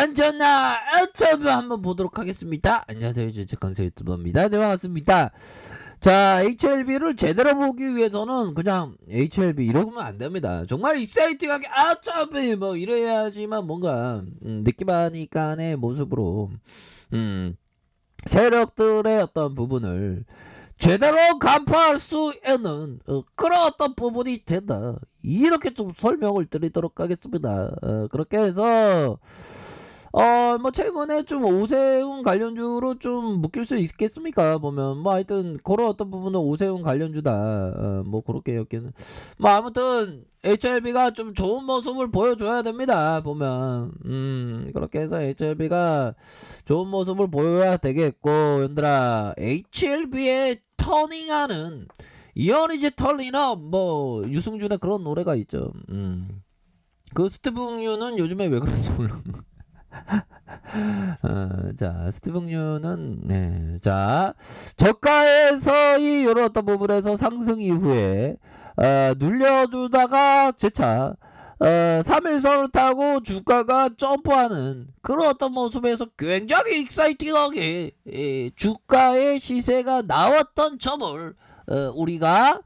전전나 인터뷰 한번 보도록 하겠습니다. 안녕하세요, 주식강사 유튜버입니다. 네, 반갑습니다. 자, HLB를 제대로 보기 위해서는 그냥 HLB 이러면 안 됩니다. 정말 익사이팅하게 인터뷰 뭐 이래야지만 뭔가 느낌하니까의 모습으로 세력들의 어떤 부분을 제대로 간파할 수 있는 그런 어떤 부분이 된다. 이렇게 좀 설명을 드리도록 하겠습니다. 그렇게 해서 뭐 최근에 좀 오세훈 관련주로 좀 묶일 수 있겠습니까? 보면 뭐 하여튼 그런 어떤 부분은 오세훈 관련주다. 뭐 그렇게 여기는 뭐 아무튼 HLB가 좀 좋은 모습을 보여줘야 됩니다. 보면 그렇게 해서 HLB가 좋은 모습을 보여야 되겠고, 얘들아 HLB의 터닝하는 이어리지 털리나 뭐 유승준의 그런 노래가 있죠. 그 스티븐 요즘에 왜 그런지 몰라. 자, 스티븐 네, 자, 저가에서 이 요런 어떤 부분에서 상승 이후에 눌려주다가 재차 3일선을 타고 주가가 점프하는 그런 어떤 모습에서 굉장히 익사이팅하게 주가의 시세가 나왔던 점을 우리가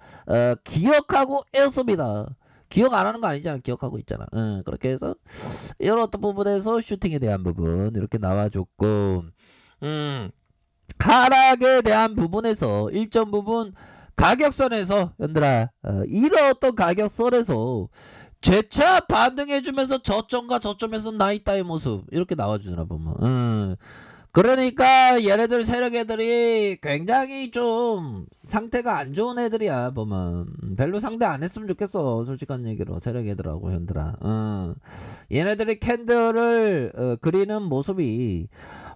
기억하고 있습니다. 기억 안 하는 거 아니잖아. 기억하고 있잖아. 그렇게 해서 이런 어떤 부분에서 슈팅에 대한 부분 이렇게 나와줬고, 하락에 대한 부분에서 일정 부분 가격선에서 얘들아 이런 어떤 가격선에서 재차 반등해주면서 저점과 저점에서 나있다의 모습 이렇게 나와주더라 보면. 그러니까 얘네들 세력 애들이 굉장히 좀 상태가 안 좋은 애들이야 보면. 별로 상대 안 했으면 좋겠어, 솔직한 얘기로. 세력 애들하고 현들아. 얘네들이 캔들을 그리는 모습이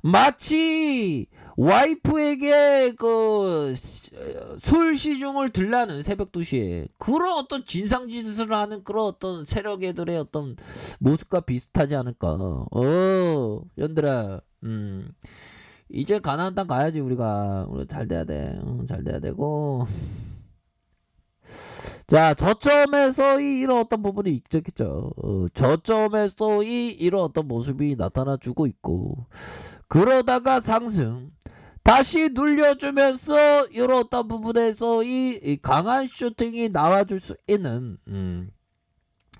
마치 와이프에게 그 술 시중을 들라는 새벽 2시에 그런 어떤 진상짓을 하는 그런 어떤 세력 애들의 어떤 모습과 비슷하지 않을까. 연들아, 이제 가나안 땅 가야지. 우리가 잘 돼야 돼. 잘 돼야 되고. 자, 저점에서의 이런 어떤 부분이 있겠죠. 저점에서의 이런 어떤 모습이 나타나주고 있고, 그러다가 상승 다시 눌려주면서 이런 어떤 부분에서 이 강한 슈팅이 나와줄 수 있는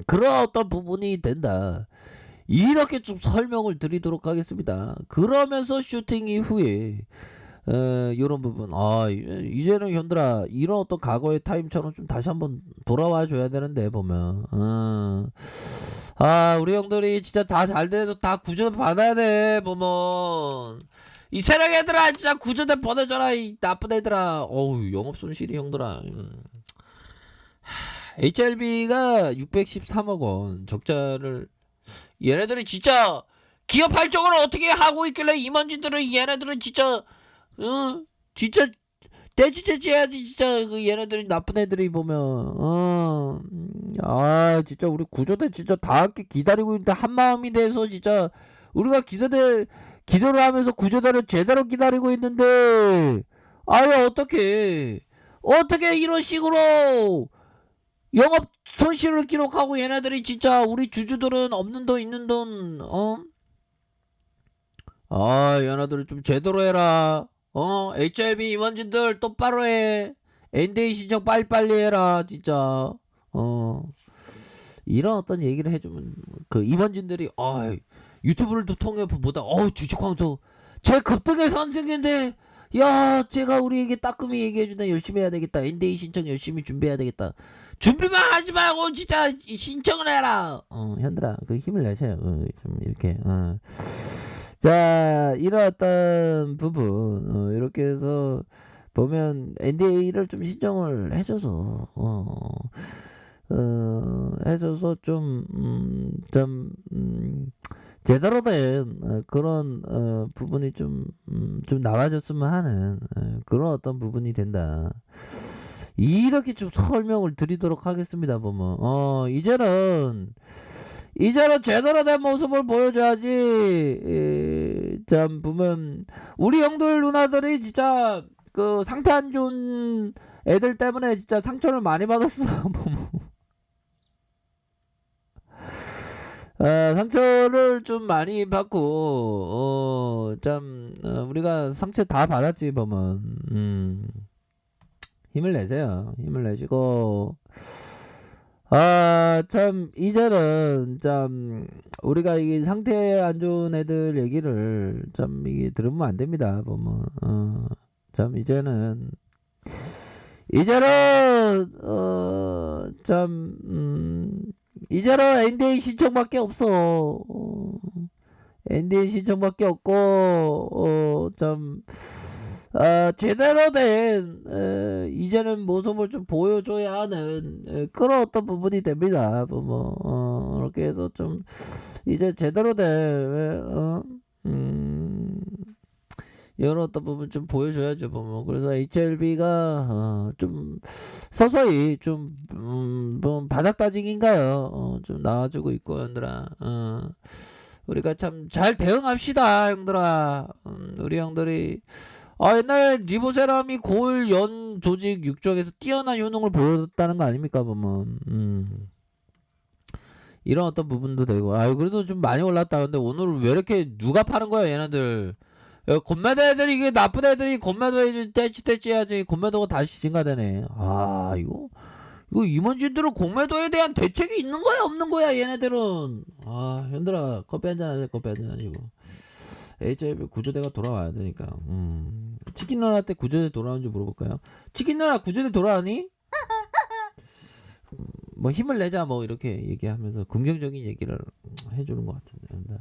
그런 어떤 부분이 된다. 이렇게 좀 설명을 드리도록 하겠습니다. 그러면서 슈팅 이후에 이런 부분, 이제는 현들아 이런 어떤 과거의 타임처럼 좀 다시 한번 돌아와 줘야 되는데 보면. 우리 형들이 진짜 다 잘 돼서 다 구조 받아야 돼 보면. 이 세력 애들아 진짜 구조대 보내줘라, 이 나쁜 애들아. 어우, 영업 손실이 형들아. HLB가 613억 원 적자를, 얘네들이 진짜 기업 활동을 어떻게 하고 있길래 임원진들은 얘네들은 진짜 진짜 떼지떼지 해야지. 진짜 그 얘네들이 나쁜 애들이 보면 진짜 우리 구조대 진짜 다 함께 기다리고 있는데 한마음이 돼서 진짜 우리가 기도를 하면서 구조대를 제대로 기다리고 있는데 어떻게 이런 식으로 영업 손실을 기록하고 얘네들이 진짜 우리 주주들은 없는 돈 있는 돈 얘네들은 좀 제대로 해라. HLB 임원진들 똑바로 해. NDA 신청 빨리빨리 해라 진짜. 이런 어떤 얘기를 해주면 그 임원진들이 유튜브를 통해 보다 주식광소 제 급등의 선생인데, 야, 제가 우리에게 따끔히 얘기해준다. 열심히 해야 되겠다. NDA 신청 열심히 준비해야 되겠다. 준비만 하지 말고 진짜 신청을 해라. 현들아 그 힘을 내세요. 좀 이렇게. 자, 이런 어떤 부분 이렇게 해서 보면 NDA를 좀 신청을 해줘서 해줘서 좀 제대로 된 그런 부분이 좀 나와줬으면 하는 그런 어떤 부분이 된다. 이렇게 좀 설명을 드리도록 하겠습니다. 보면 이제는 제대로 된 모습을 보여줘야지. 참 보면 우리 형들 누나들이 진짜 그 상태 안 좋은 애들 때문에 진짜 상처를 많이 받았어. 보면 상처를 좀 많이 받고 우리가 상처 다 받았지 보면 힘을 내세요. 힘을 내시고 참 이제는 참 우리가 이 상태 안 좋은 애들 얘기를 참 이게 들으면 안 됩니다. 보면 참 이제는 이제는 NDA 신청밖에 없어. NDA 신청밖에 없고 제대로 된 이제는 모습을 좀 보여줘야 하는 그런 어떤 부분이 됩니다. 이렇게 해서 좀 이제 제대로 된 이런 어떤 부분 좀 보여줘야죠. 그래서 HLB가 좀 서서히 좀 바닥 다지기인가요? 좀 나와주고 있고 형들아. 우리가 참 잘 대응합시다 형들아. 우리 형들이 옛날 리보세람이 고을 연 조직 육종에서 뛰어난 효능을 보여줬다는 거 아닙니까 보면 이런 어떤 부분도 되고 그래도 좀 많이 올랐다. 근데 오늘 왜 이렇게 누가 파는 거야 얘네들. 곤매도 애들이 이게 나쁜 애들이 곤매도 해야지 떼치 해야지. 곤매도가 다시 증가되네. 이거 임원진들은 공매도에 대한 대책이 있는 거야 없는 거야 얘네들은. 현들아 커피 한잔 하세요. 커피 한잔 하시고 HIV 구조대가 돌아와야 되니까. 치킨 누나 때 구조대 돌아오는지 물어볼까요? 치킨 누나 구조대 돌아오니? 뭐 힘을 내자 뭐 이렇게 얘기하면서 긍정적인 얘기를 해주는 것 같은데.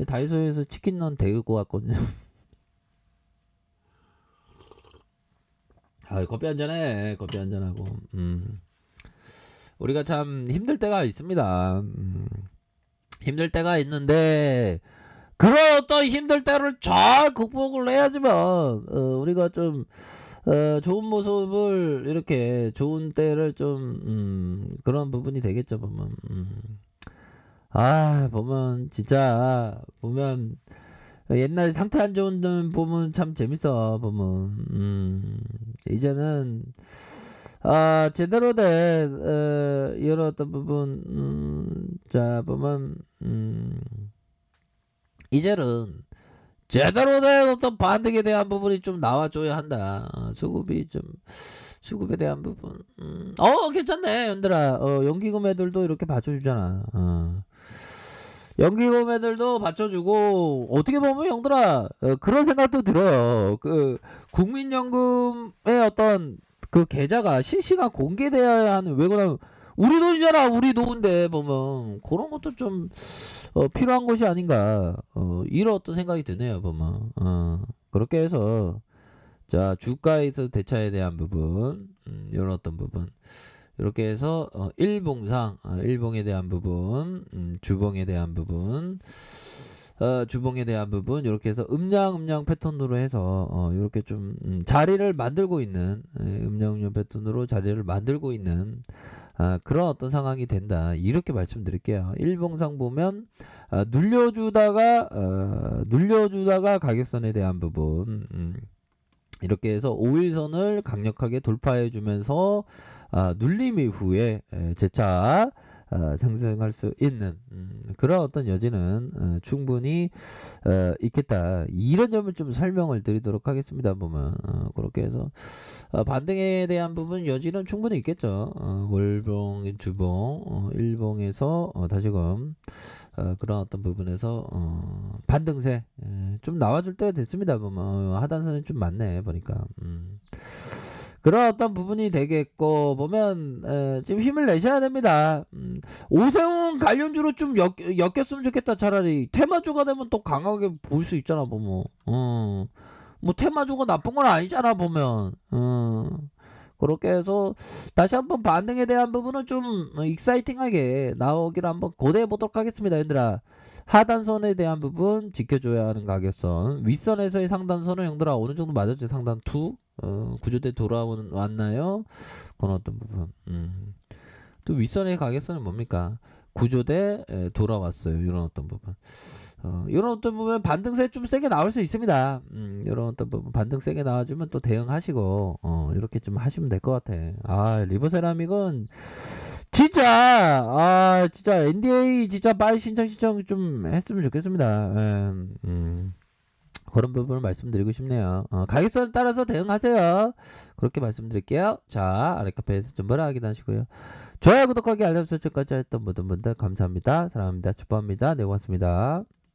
다이소에서 치킨 넌 데리고 왔거든요. 커피 한잔해. 커피 한잔하고. 우리가 참 힘들 때가 있습니다. 힘들 때가 있는데 그런 어떤 힘들 때를 잘 극복을 해야지만 우리가 좀 좋은 모습을 이렇게 좋은 때를 좀 그런 부분이 되겠죠. 보면 보면 진짜 보면 옛날 상태 안 좋은 데 보면 참 재밌어. 보면 이제는 제대로 된 이런 어떤 부분 자 보면 이제는 제대로 된 어떤 반등에 대한 부분이 좀 나와줘야 한다. 수급에 대한 부분. 괜찮네, 연들아. 연기금 애들도 이렇게 받쳐주잖아. 연기금 애들도 받쳐주고, 어떻게 보면 형들아, 그런 생각도 들어요. 국민연금의 어떤 그 계좌가 실시간 공개되어야 하는, 왜 그러냐면, 우리 돈이잖아. 우리 돈인데 보면 그런 것도 좀 필요한 것이 아닌가 이런 어떤 생각이 드네요. 보면 그렇게 해서 자 주가에서 대차에 대한 부분 이런 어떤 부분 이렇게 해서 일봉에 대한 부분 주봉에 대한 부분 주봉에 대한 부분 이렇게 해서 음량 패턴으로 해서 이렇게 좀 자리를 만들고 있는 음량 패턴으로 자리를 만들고 있는 그런 어떤 상황이 된다. 이렇게 말씀드릴게요. 일봉상 보면 눌려주다가 가격선에 대한 부분 이렇게 해서 5일선을 강력하게 돌파해 주면서 눌림 이후에 재차 상승할 수 있는 그런 어떤 여지는 충분히 있겠다. 이런 점을 좀 설명을 드리도록 하겠습니다. 보면 그렇게 해서 반등에 대한 부분 여지는 충분히 있겠죠. 월봉, 주봉, 일봉에서 다시금 그런 어떤 부분에서 반등세 좀 나와줄 때가 됐습니다. 보면 하단선이 좀 많네 보니까. 그런 어떤 부분이 되겠고 보면 지금 힘을 내셔야 됩니다. 오세훈 관련주로 좀 엮였으면 좋겠다. 차라리 테마주가 되면 또 강하게 볼 수 있잖아. 보면 뭐 테마주가 나쁜 건 아니잖아. 보면 그렇게 해서 다시 한번 반등에 대한 부분은 좀 익사이팅하게 나오기를 한번 고대해 보도록 하겠습니다. 얘들아 하단선에 대한 부분 지켜줘야 하는 가격선, 윗선에서의 상단선은 형들아 어느 정도 맞았지? 상단 2 구조대 돌아왔나요? 그런 어떤 부분. 또 윗선의 가격선은 뭡니까? 구조대 돌아왔어요. 이런 어떤 부분. 이런 어떤 부분 반등세 좀 세게 나올 수 있습니다. 이런 어떤 부분 반등 세게 나와주면 또 대응하시고 이렇게 좀 하시면 될 것 같아. 리버세라믹은 진짜 NDA 진짜 빨리 신청 좀 했으면 좋겠습니다. 그런 부분을 말씀드리고 싶네요. 가격선에 따라서 대응하세요. 그렇게 말씀드릴게요. 자, 아래 카페에서 좀 뭐라 확인하시고요. 좋아요, 구독하기, 알람 설정까지 했던 모든 분들 감사합니다. 사랑합니다. 축복합니다. 네, 고맙습니다.